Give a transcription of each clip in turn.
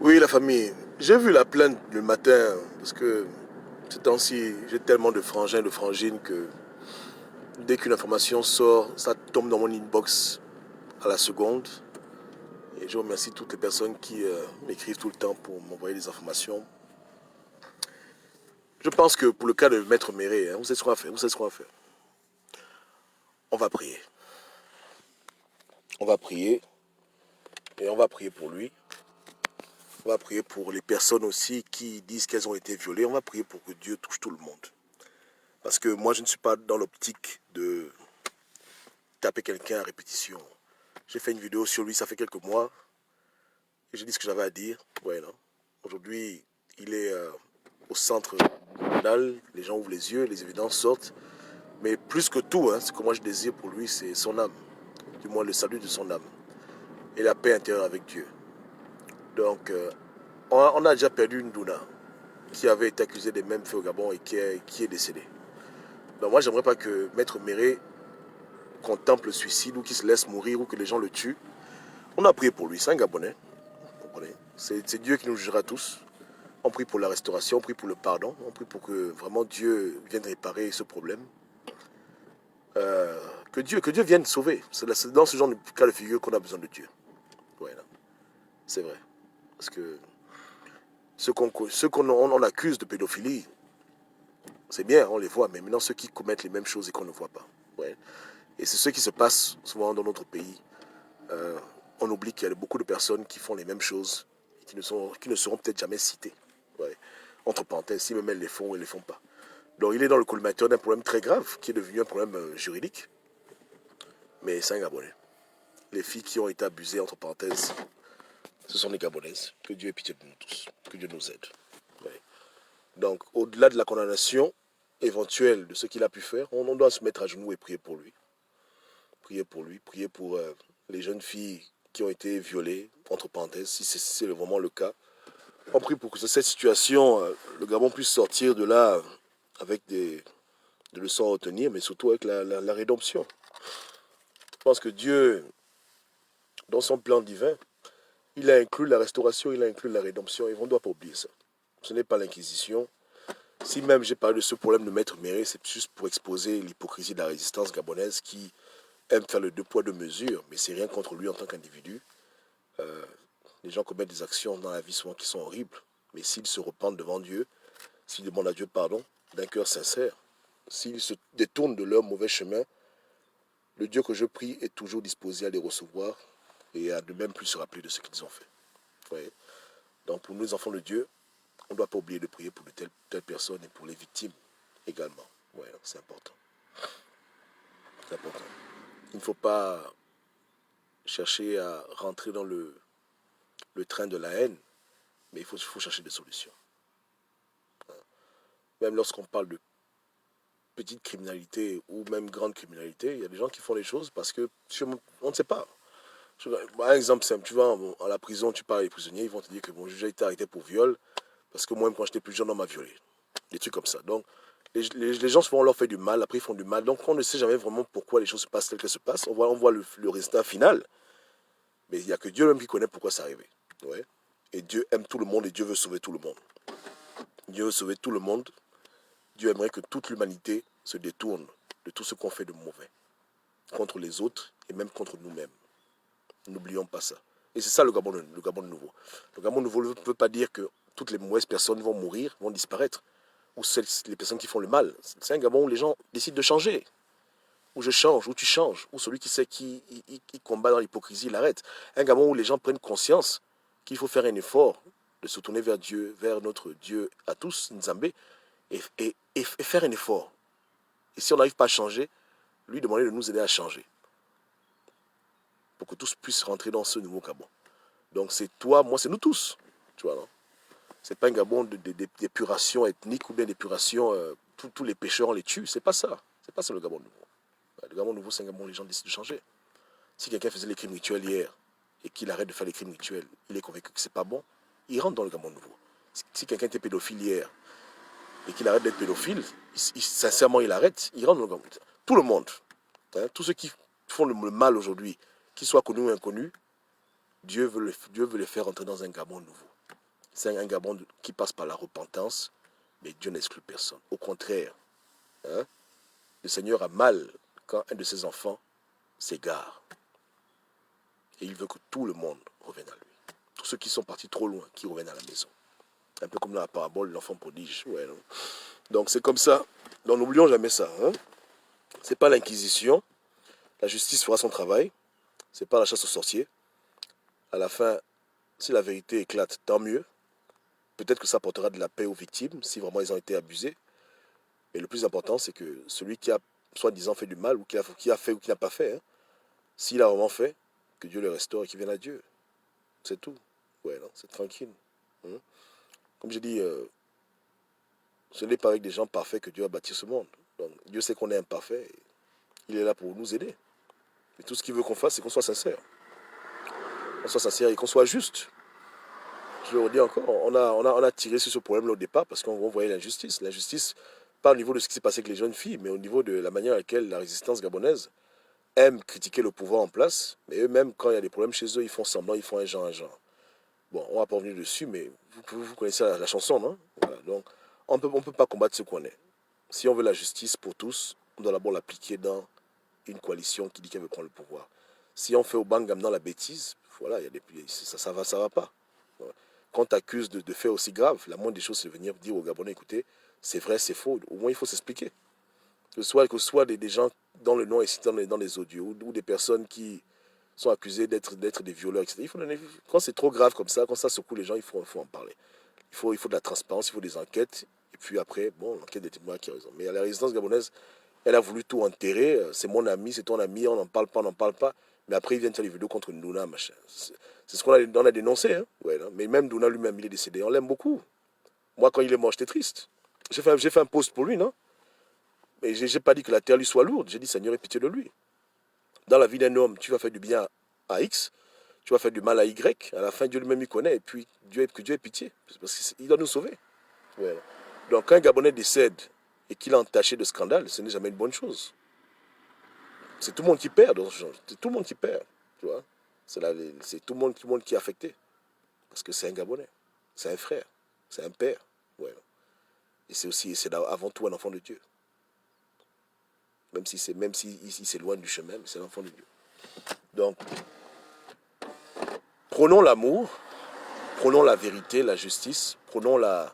Oui, la famille. J'ai vu la plainte le matin parce que ces temps-ci, j'ai tellement de frangins, de frangines que dès qu'une information sort, ça tombe dans mon inbox à la seconde. Et je remercie toutes les personnes qui m'écrivent tout le temps pour m'envoyer des informations. Je pense que pour le cas de Maître Méré, vous savez ce qu'on va faire, vous savez ce qu'on va faire. On va prier. On va prier et on va prier pour lui. On va prier pour les personnes aussi qui disent qu'elles ont été violées. On va prier pour que Dieu touche tout le monde. Parce que moi, je ne suis pas dans l'optique de taper quelqu'un à répétition. J'ai fait une vidéo sur lui, ça fait quelques mois. Et j'ai dit ce que j'avais à dire. Ouais, non. Aujourd'hui, il est au centre tribunal. Les gens ouvrent les yeux, les évidences sortent. Mais plus que tout, ce que moi je désire pour lui, c'est son âme. Du moins le salut de son âme. Et la paix intérieure avec Dieu. Donc, on a déjà perdu une Douna qui avait été accusée des mêmes faits au Gabon et qui est décédée. Donc moi, j'aimerais pas que Maître Méré contemple le suicide ou qu'il se laisse mourir ou que les gens le tuent. On a prié pour lui, c'est un Gabonais. C'est Dieu qui nous jugera tous. On prie pour la restauration, on prie pour le pardon, on prie pour que vraiment Dieu vienne réparer ce problème. Que Dieu vienne sauver. C'est dans ce genre de cas de figure qu'on a besoin de Dieu. Voilà. C'est vrai. Parce que ceux qu'on accuse de pédophilie, c'est bien, on les voit, mais maintenant ceux qui commettent les mêmes choses et qu'on ne voit pas. Ouais. Et c'est ce qui se passe souvent dans notre pays. On oublie qu'il y a beaucoup de personnes qui font les mêmes choses et qui ne seront peut-être jamais citées. Ouais. Entre parenthèses, si même elles les font ou elles ne les font pas. Donc il est dans le collimateur d'un problème très grave qui est devenu un problème juridique. Mais c'est un Gabonais. Les filles qui ont été abusées, entre parenthèses, ce sont des Gabonaises. Que Dieu ait pitié de nous tous. Que Dieu nous aide. Ouais. Donc au-delà de la condamnation éventuelle de ce qu'il a pu faire, on doit se mettre à genoux et prier pour lui. Prier pour lui, prier pour les jeunes filles qui ont été violées, entre parenthèses, si c'est vraiment le cas. On prie pour que cette situation, le Gabon puisse sortir de là avec des leçons à retenir, mais surtout avec la rédemption. Je pense que Dieu, dans son plan divin, il a inclus la restauration, il a inclus la rédemption, et on ne doit pas oublier ça. Ce n'est pas l'Inquisition. Si même j'ai parlé de ce problème de Maître Méré, c'est juste pour exposer l'hypocrisie de la résistance gabonaise qui aime faire le deux poids deux mesures, mais c'est rien contre lui en tant qu'individu. Les gens commettent des actions dans la vie souvent qui sont horribles, mais s'ils se repentent devant Dieu, s'ils demandent à Dieu pardon d'un cœur sincère, s'ils se détournent de leur mauvais chemin, le Dieu que je prie est toujours disposé à les recevoir et à ne même plus se rappeler de ce qu'ils ont fait. Ouais. Donc pour nous, les enfants de Dieu, on ne doit pas oublier de prier pour de telles personnes et pour les victimes également. Ouais, c'est important. C'est important. Il ne faut pas chercher à rentrer dans le train de la haine, mais il faut chercher des solutions. Même lorsqu'on parle de petite criminalité ou même grande criminalité, il y a des gens qui font les choses parce que on ne sait pas. Un exemple simple, tu vas à la prison, tu parles avec les prisonniers, ils vont te dire que mon juge a été arrêté pour viol parce que moi-même quand j'étais plus jeune, on m'a violé. Des trucs comme ça. Donc, les gens souvent on leur fait du mal, après ils font du mal. Donc on ne sait jamais vraiment pourquoi les choses se passent telles qu'elles se passent. On voit le résultat final, mais il n'y a que Dieu même qui connaît pourquoi c'est arrivé. Ouais. Et Dieu aime tout le monde et Dieu veut sauver tout le monde. Dieu veut sauver tout le monde. Dieu aimerait que toute l'humanité se détourne de tout ce qu'on fait de mauvais contre les autres et même contre nous-mêmes. N'oublions pas ça. Et c'est ça le Gabon nouveau. Le Gabon nouveau ne veut pas dire que toutes les mauvaises personnes vont mourir, vont disparaître, ou les personnes qui font le mal. C'est un Gabon où les gens décident de changer. Où je change, où tu changes, où celui qui sait qui combat dans l'hypocrisie, il arrête. Un Gabon où les gens prennent conscience qu'il faut faire un effort de se tourner vers Dieu, vers notre Dieu à tous, Nzambé, et faire un effort. Et si on n'arrive pas à changer, lui demander de nous aider à changer. Pour que tous puissent rentrer dans ce nouveau Gabon. Donc c'est toi, moi, c'est nous tous. Tu vois, non? C'est pas un Gabon d'épuration ethnique ou bien d'épuration, tous les pécheurs on les tue. C'est pas ça. C'est pas ça le Gabon nouveau. Le Gabon nouveau, c'est un Gabon où les gens décident de changer. Si quelqu'un faisait les crimes rituels hier et qu'il arrête de faire les crimes rituels, il est convaincu que c'est pas bon, il rentre dans le Gabon nouveau. Si quelqu'un était pédophile hier et qu'il arrête d'être pédophile, sincèrement il arrête, il rentre dans le Gabon. Tout le monde, tous ceux qui font le mal aujourd'hui, qu'ils soient connus ou inconnus, Dieu veut les faire entrer dans un Gabon nouveau. C'est un Gabon qui passe par la repentance, mais Dieu n'exclut personne. Au contraire, hein, le Seigneur a mal quand un de ses enfants s'égare. Et il veut que tout le monde revienne à lui. Tous ceux qui sont partis trop loin, qui reviennent à la maison. Un peu comme dans la parabole de l'enfant prodige. Ouais, donc c'est comme ça. Donc n'oublions jamais ça. Hein. Ce n'est pas l'inquisition. La justice fera son travail. Ce n'est pas la chasse aux sorciers. À la fin, si la vérité éclate, tant mieux. Peut-être que ça apportera de la paix aux victimes, si vraiment ils ont été abusés. Mais le plus important, c'est que celui qui a soi-disant fait du mal, ou qui a fait ou qui n'a pas fait, hein, s'il a vraiment fait, que Dieu le restaure et qu'il vienne à Dieu. C'est tout. Ouais, non, c'est tranquille. Hein. Comme je dis, ce n'est pas avec des gens parfaits que Dieu a bâti ce monde. Donc, Dieu sait qu'on est imparfait. Il est là pour nous aider. Mais tout ce qu'il veut qu'on fasse, c'est qu'on soit sincère. Qu'on soit sincère et qu'on soit juste. Je le redis encore, on a tiré sur ce problème au départ parce qu'on voyait l'injustice. L'injustice, pas au niveau de ce qui s'est passé avec les jeunes filles, mais au niveau de la manière à laquelle la résistance gabonaise aime critiquer le pouvoir en place. Mais eux-mêmes, quand il y a des problèmes chez eux, ils font semblant, ils font un genre, un genre. Bon, on va pas revenir dessus, mais vous connaissez la chanson, non? Voilà, donc, on peut pas combattre ce qu'on est. Si on veut la justice pour tous, on doit d'abord l'appliquer dans une coalition qui dit qu'elle veut prendre le pouvoir. Si on fait au bangam dans la bêtise, voilà, il y a des, ça va pas. Voilà. Quand on t'accuse de faits aussi graves, la moindre des choses, c'est de venir dire aux Gabonais, écoutez, c'est vrai, c'est faux. Au moins, il faut s'expliquer. Que ce soit des gens dans le nom et dans les audios, ou des personnes qui sont accusées d'être des violeurs, etc. Quand c'est trop grave comme ça, quand ça secoue les gens, il faut en parler. Il faut de la transparence, il faut des enquêtes. Et puis après, bon, l'enquête des témoins qui a raison. Mais à la résistance gabonaise, elle a voulu tout enterrer. C'est mon ami, c'est ton ami, on n'en parle pas, on n'en parle pas. Mais après, ils viennent faire des vidéos contre Ndouna, machin. C'est ce on a dénoncé. Hein. Ouais, non. Mais même Ndouna lui-même, il est décédé. On l'aime beaucoup. Moi, quand il est mort, j'étais triste. J'ai fait un post pour lui, non? Mais je n'ai pas dit que la terre lui soit lourde. J'ai dit, Seigneur, aie pitié de lui. Dans la vie d'un homme, tu vas faire du bien à X, tu vas faire du mal à Y. À la fin, Dieu lui-même, il connaît. Et puis, que Dieu ait pitié. Parce qu'il doit nous sauver. Ouais. Donc, quand un Gabonais décède et qu'il est entaché de scandale, ce n'est jamais une bonne chose. C'est tout le monde qui perd dans ce genre. C'est tout le monde qui perd. Tu vois. C'est tout le monde qui est affecté. Parce que c'est un Gabonais. C'est un frère. C'est un père. Ouais. Et c'est avant tout un enfant de Dieu. Même si il s'éloigne du chemin, mais c'est l'enfant de Dieu. Donc, prenons l'amour, prenons la vérité, la justice, prenons la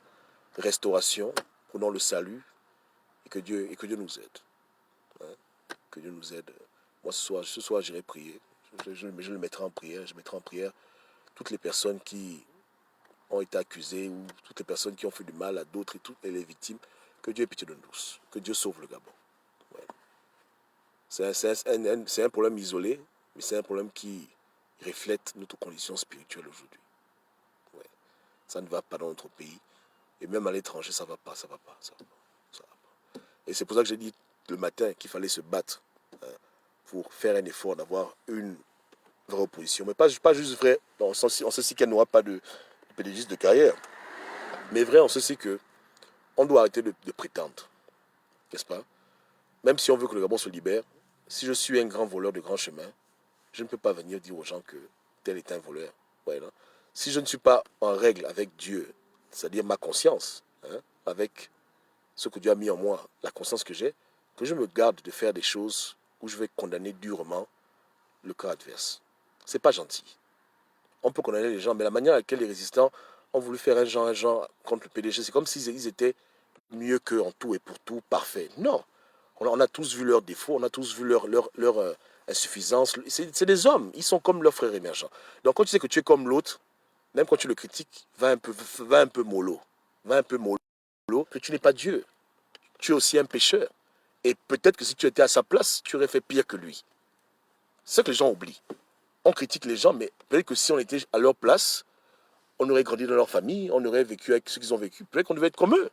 restauration, prenons le salut, et que Dieu nous aide. Hein? Que Dieu nous aide. Moi, ce soir j'irai prier. Je le mettrai en prière. Je mettrai en prière toutes les personnes qui ont été accusées ou toutes les personnes qui ont fait du mal à d'autres et les victimes. Que Dieu ait pitié de nous. Que Dieu sauve le Gabon. Ouais. C'est un problème isolé, mais c'est un problème qui reflète notre condition spirituelle aujourd'hui. Ouais. Ça ne va pas dans notre pays. Et même à l'étranger, ça ne va pas, ça ne va pas, ça va pas, ça va pas. Et c'est pour ça que j'ai dit le matin qu'il fallait se battre pour faire un effort d'avoir une vraie opposition. Mais pas juste vrai, on sait si qu'elle n'aura pas de pédagogiste de carrière. Mais vrai, on sait si que on doit arrêter de prétendre. N'est-ce pas? Même si on veut que le Gabon se libère, si je suis un grand voleur de grand chemin, je ne peux pas venir dire aux gens que tel est un voleur. Ouais, non? Si je ne suis pas en règle avec Dieu, c'est-à-dire ma conscience, hein, avec ce que Dieu a mis en moi, la conscience que j'ai, que je me garde de faire des choses où je vais condamner durement le cas adverse. C'est pas gentil. On peut condamner les gens, mais la manière à laquelle les résistants ont voulu faire un genre contre le PDG, c'est comme s'ils étaient mieux qu'eux en tout et pour tout, parfait. Non. On a tous vu leurs défauts, on a tous vu leur insuffisance. C'est des hommes, ils sont comme leurs frères émergents. Donc quand tu sais que tu es comme l'autre, même quand tu le critiques, va un peu mollo. Va un peu mollo, que tu n'es pas Dieu. Tu es aussi un pécheur. Et peut-être que si tu étais à sa place, tu aurais fait pire que lui. C'est ce que les gens oublient. On critique les gens, mais peut-être que si on était à leur place, on aurait grandi dans leur famille, on aurait vécu avec ce qu'ils ont vécu. Peut-être qu'on devait être comme eux.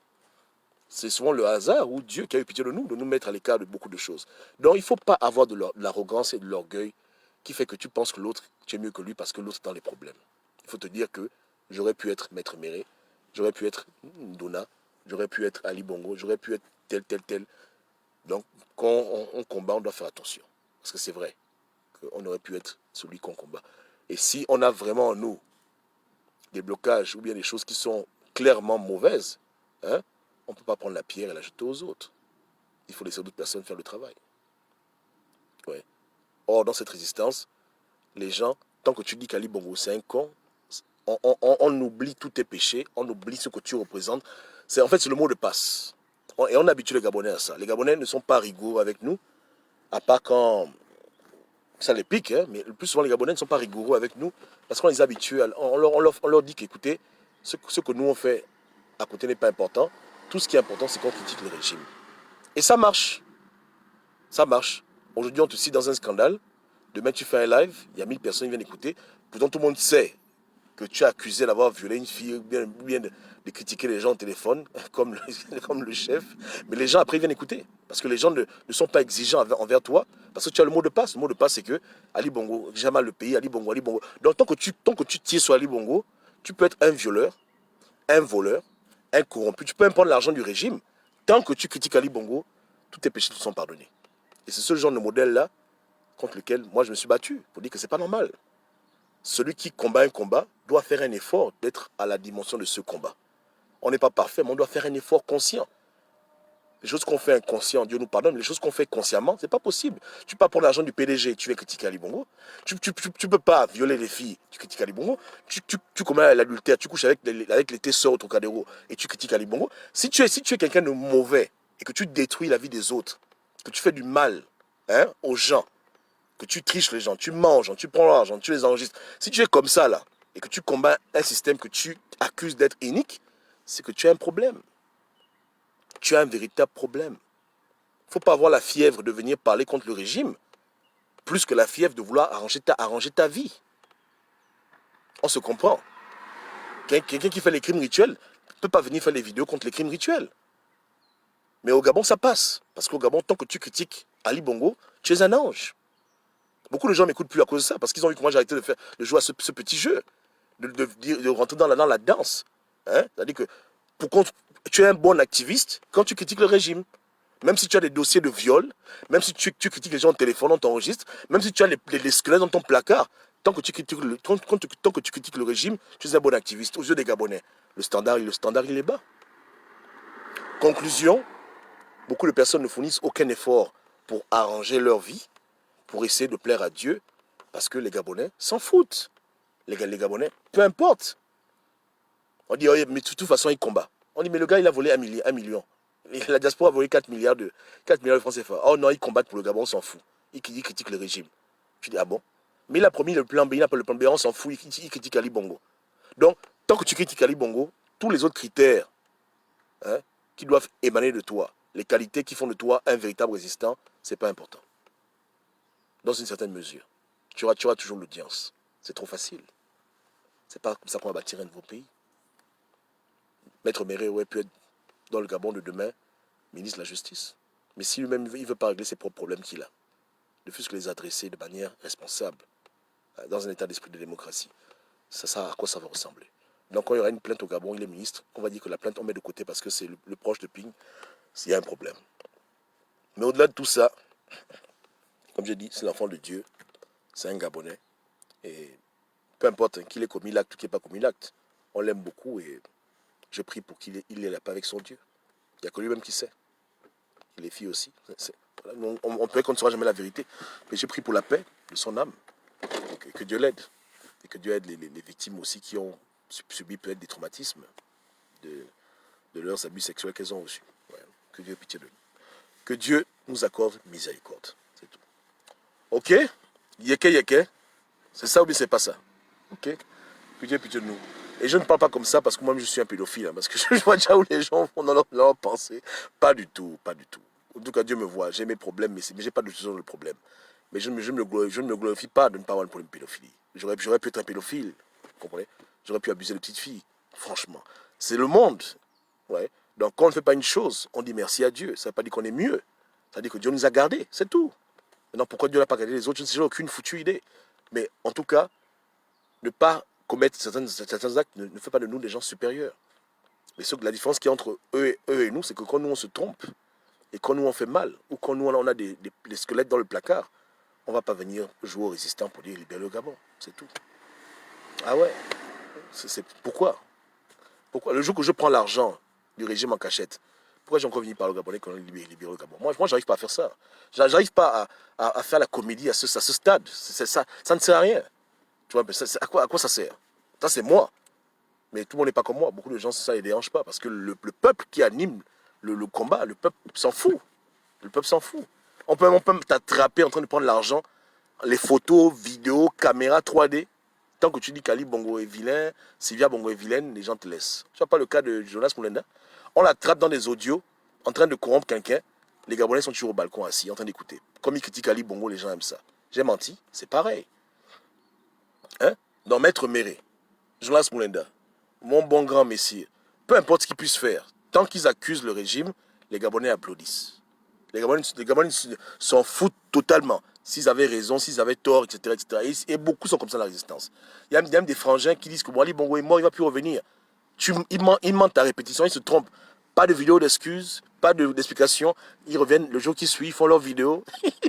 C'est souvent le hasard ou Dieu qui a eu pitié de nous mettre à l'écart de beaucoup de choses. Donc il ne faut pas avoir de l'arrogance et de l'orgueil qui fait que tu penses que l'autre, tu es mieux que lui parce que l'autre est dans les problèmes. Il faut te dire que j'aurais pu être Maître Méré, j'aurais pu être Ndona, j'aurais pu être Ali Bongo, j'aurais pu être tel. Donc quand on combat, on doit faire attention. Parce que c'est vrai qu'on aurait pu être celui qu'on combat. Et si on a vraiment en nous des blocages ou bien des choses qui sont clairement mauvaises, hein, on ne peut pas prendre la pierre et la jeter aux autres. Il faut laisser d'autres personnes faire le travail. Ouais. Or, dans cette résistance, les gens, tant que tu dis qu'Ali Bongo c'est un con, on oublie tous tes péchés, on oublie ce que tu représentes. En fait, c'est le mot de passe. Et on habitue les Gabonais à ça. Les Gabonais ne sont pas rigoureux avec nous, à part quand ça les pique, hein, mais le plus souvent les Gabonais ne sont pas rigoureux avec nous, parce qu'on les habitue, on leur dit qu'écoutez, ce que nous on fait à côté n'est pas important. Tout ce qui est important, c'est qu'on critique le régime. Et ça marche. Ça marche. Aujourd'hui, on te cite dans un scandale. Demain, tu fais un live, il y a 1000 personnes qui viennent écouter. Pourtant, tout le monde sait que tu as accusé d'avoir violé une fille, ou bien de critiquer les gens au téléphone, comme le chef. Mais les gens, après, ils viennent écouter. Parce que les gens ne sont pas exigeants envers toi. Parce que tu as le mot de passe. Le mot de passe, c'est que Ali Bongo, jamais le pays, Ali Bongo, Ali Bongo. Donc, tant que tu tires sur Ali Bongo, tu peux être un violeur, un voleur, un corrompu. Tu peux même prendre l'argent du régime. Tant que tu critiques Ali Bongo, tous tes péchés te sont pardonnés. Et c'est ce genre de modèle-là contre lequel moi je me suis battu pour dire que c'est pas normal. Celui qui combat un combat doit faire un effort d'être à la dimension de ce combat. On n'est pas parfait, mais on doit faire un effort conscient. Les choses qu'on fait inconscient, Dieu nous pardonne, mais les choses qu'on fait consciemment, c'est pas possible. Tu peux pas prendre l'argent du PDG, tu vas critiquer Ali Bongo. Tu peux pas violer les filles, tu critiques Ali Bongo. Tu commets l'adultère, tu couches avec tes soeurs au Trocadéro et tu critiques Ali Bongo. Si tu es quelqu'un de mauvais et que tu détruis la vie des autres, que tu fais du mal, hein, aux gens, que tu triches les gens, tu manges, tu prends l'argent, tu les enregistres. Si tu es comme ça, là, et que tu combats un système que tu accuses d'être inique, c'est que tu as un problème. Tu as un véritable problème. Il ne faut pas avoir la fièvre de venir parler contre le régime, plus que la fièvre de vouloir arranger ta vie. On se comprend. Quelqu'un qui fait les crimes rituels ne peut pas venir faire les vidéos contre les crimes rituels. Mais au Gabon, ça passe. Parce qu'au Gabon, tant que tu critiques Ali Bongo, tu es un ange. Beaucoup de gens ne m'écoutent plus à cause de ça, parce qu'ils ont vu que moi j'ai arrêté de jouer à ce petit jeu, de rentrer dans la danse. Hein? C'est-à-dire que tu es un bon activiste quand tu critiques le régime. Même si tu as des dossiers de viol, même si tu critiques les gens au téléphone, on t'enregistre, même si tu as les squelettes dans ton placard, tant que tu critiques le régime, tu es un bon activiste aux yeux des Gabonais. Le standard, il est bas. Conclusion, beaucoup de personnes ne fournissent aucun effort pour arranger leur vie, pour essayer de plaire à Dieu, parce que les Gabonais s'en foutent. Les Gabonais, peu importe. On dit, oh, mais de toute façon, il combat. On dit, mais le gars, il a volé 1 million. Et la diaspora a volé 4 milliards de francs CFA. Oh non, ils combattent pour le Gabon, on s'en fout. Il critique le régime. Je dis, ah bon? Mais il a promis le plan B, il n'a pas le plan B, on s'en fout, il critique Ali Bongo. Donc, tant que tu critiques Ali Bongo, tous les autres critères, hein, qui doivent émaner de toi, les qualités qui font de toi un véritable résistant, c'est pas important. Dans une certaine mesure. Tu auras toujours l'audience. C'est trop facile. C'est pas comme ça qu'on va bâtir un nouveau pays. Maître Méré aurait pu être dans le Gabon de demain ministre de la Justice. Mais si lui-même il ne veut pas régler ses propres problèmes qu'il a, ne fût-ce que les adresser de manière responsable, dans un état d'esprit de démocratie, à quoi ça va ressembler? Donc quand il y aura une plainte au Gabon, il est ministre, on va dire que la plainte on met de côté parce que c'est le proche de Ping, s'il y a un problème. Mais au-delà de tout ça, comme j'ai dit, c'est l'enfant de Dieu, c'est un Gabonais, et peu importe qu'il ait commis l'acte ou qu'il n'ait pas commis l'acte, on l'aime beaucoup et je prie pour qu'il ait la paix avec son Dieu. Il n'y a que lui-même qui sait. Et les filles aussi. Voilà. On peut qu'on ne saura jamais la vérité. Mais je prie pour la paix de son âme. Et que Dieu l'aide. Et que Dieu aide les victimes aussi qui ont subi peut-être des traumatismes de leurs abus sexuels qu'elles ont reçus. Ouais. Que Dieu ait pitié de nous. Que Dieu nous accorde miséricorde. C'est tout. Ok? Yeke. C'est ça ou bien c'est pas ça? Ok? Que Dieu ait pitié de nous. Et je ne parle pas comme ça parce que moi-même je suis un pédophile, hein, parce que je vois déjà où les gens vont dans leur pensée. Pas du tout, pas du tout. En tout cas, Dieu me voit, j'ai mes problèmes, mais je n'ai pas de solution de problème. Mais je ne me glorifie pas de ne pas avoir un problème de pédophilie. J'aurais pu être un pédophile, vous comprenez? J'aurais pu abuser de petites filles, franchement. C'est le monde. Ouais. Donc quand on ne fait pas une chose, on dit merci à Dieu. Ça ne veut pas dire qu'on est mieux. Ça veut dire que Dieu nous a gardés, c'est tout. Maintenant, pourquoi Dieu n'a pas gardé les autres, je n'ai aucune foutue idée. Mais en tout cas, ne pas commettre certains actes ne fait pas de nous des gens supérieurs. Mais la différence qu'il y a entre eux et nous, c'est que quand nous on se trompe, et quand nous on fait mal, ou quand nous on a des squelettes dans le placard, on ne va pas venir jouer au résistant pour dire libérer le Gabon. C'est tout. Ah ouais. Pourquoi? Pourquoi? Le jour que je prends l'argent du régime en cachette, pourquoi j'ai encore venu par le Gabonais qu'on a libéré le Gabon? Moi j'arrive pas à faire ça. J'arrive pas à faire la comédie à ce stade. Ça ne sert à rien. Tu vois, à quoi ça sert? Ça, c'est moi. Mais tout le monde n'est pas comme moi. Beaucoup de gens, ça ne les dérange pas. Parce que le peuple qui anime le combat, le peuple s'en fout. Le peuple s'en fout. On peut t'attraper en train de prendre l'argent, les photos, vidéos, caméras 3D. Tant que tu dis qu'Ali Bongo est vilain, Sylvia Bongo est vilaine, les gens te laissent. Tu vois pas le cas de Jonas Moulenda? On l'attrape dans des audios, en train de corrompre quelqu'un. Les Gabonais sont toujours au balcon assis, en train d'écouter. Comme ils critiquent Ali Bongo, les gens aiment ça. J'ai menti, c'est pareil. Hein? Dans Maître Méré, Jonas Moulenda, mon bon grand messier, peu importe ce qu'ils puissent faire, tant qu'ils accusent le régime, les Gabonais applaudissent. Les Gabonais s'en foutent totalement. S'ils avaient raison, s'ils avaient tort, etc. etc. Et beaucoup sont comme ça dans la résistance. Il y a même des frangins qui disent que Ali Bongo est mort, il ne va plus revenir. Ils mentent à répétition, ils se trompent. Pas de vidéo d'excuses, pas d'explications. Ils reviennent le jour qui suit, ils font leur vidéo.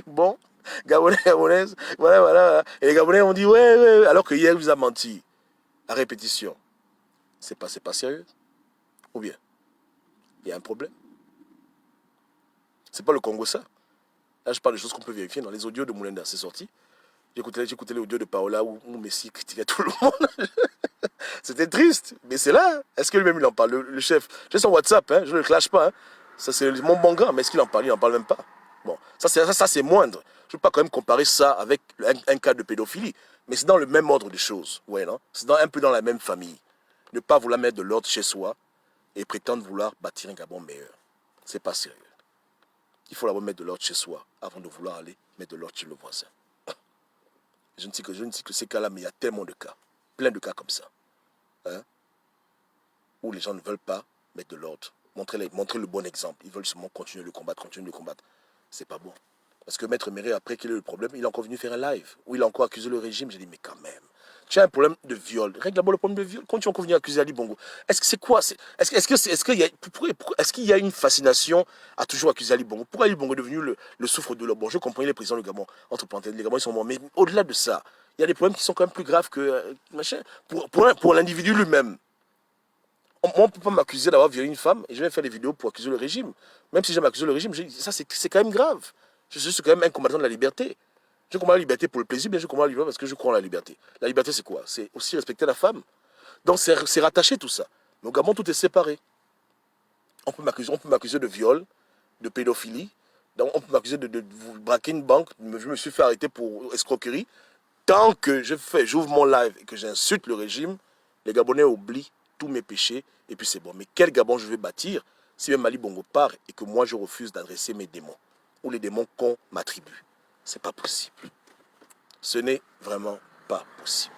Bon, Gabonais, Gabonaises, voilà, voilà. Et les Gabonais ont dit ouais, ouais, alors que hier, il vous a menti. À répétition. C'est pas sérieux. Ou bien, il y a un problème. C'est pas le Congo ça. Là, je parle de choses qu'on peut vérifier dans les audios de Moulenda. C'est sorti. J'écoutais l'audio de Paola où Messi critiquait tout le monde. C'était triste, mais c'est là. Est-ce que lui-même il en parle, le chef? J'ai son WhatsApp, hein, je ne le clash pas. Hein. Ça, c'est mon bon grand, mais est-ce qu'il en parle? Il n'en parle même pas. Bon, ça c'est moindre. Je ne veux pas quand même comparer ça avec un cas de pédophilie. Mais c'est dans le même ordre des choses. Ouais, non? C'est un peu dans la même famille. Ne pas vouloir mettre de l'ordre chez soi et prétendre vouloir bâtir un Gabon meilleur. C'est pas sérieux. Il faut d'abord mettre de l'ordre chez soi avant de vouloir aller mettre de l'ordre chez le voisin. Je ne dis que ces cas-là, mais il y a tellement de cas. Plein de cas comme ça. Hein, où les gens ne veulent pas mettre de l'ordre. Montrer le bon exemple. Ils veulent seulement continuer le combattre, C'est pas bon. Parce que Maître Méré, après qu'il ait eu le problème, il est encore venu faire un live. Où il a encore accusé le régime. J'ai dit, mais quand même. Tu as un problème de viol. Règle d'abord le problème de viol. Quand tu es encore venu accuser Ali Bongo, est-ce que c'est quoi? Est-ce qu'il y a une fascination à toujours accuser Ali Bongo? Pourquoi Ali Bongo est devenu le souffre de l'homme? Bon, je comprends, il est président du Gabon. Entre parenthèses, les Gabons, ils sont morts. Mais au-delà de ça, il y a des problèmes qui sont quand même plus graves que machin. Pour l'individu lui-même. Moi, on ne peut pas m'accuser d'avoir violé une femme et je vais faire des vidéos pour accuser le régime. Même si j'aime accuser le régime, ça c'est quand même grave. Je suis quand même un combattant de la liberté. Je combats la liberté pour le plaisir, mais je combats la liberté parce que je crois en la liberté. La liberté, c'est quoi? C'est aussi respecter la femme. Donc, c'est rattaché tout ça. Mais au Gabon, tout est séparé. On peut m'accuser de viol, de pédophilie. Donc, on peut m'accuser de braquer une banque. Je me suis fait arrêter pour escroquerie. Tant que j'ouvre mon live et que j'insulte le régime, les Gabonais oublient tous mes péchés et puis c'est bon. Mais quel Gabon je vais bâtir si même Ali Bongo part et que moi je refuse d'adresser mes démons ou les démons qu'on m'attribue? C'est pas possible. Ce n'est vraiment pas possible.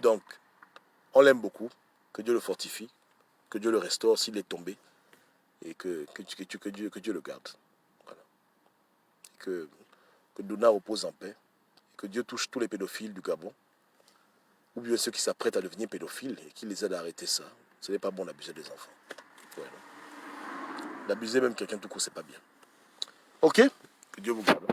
Donc, on l'aime beaucoup, que Dieu le fortifie, que Dieu le restaure s'il est tombé et que Dieu le garde. Voilà. Que Dona repose en paix, que Dieu touche tous les pédophiles du Gabon, ou bien ceux qui s'apprêtent à devenir pédophiles et qui les aident à arrêter ça. Ce n'est pas bon d'abuser des enfants. Voilà. D'abuser même quelqu'un tout court, c'est pas bien. Ok? Que Dieu vous garde.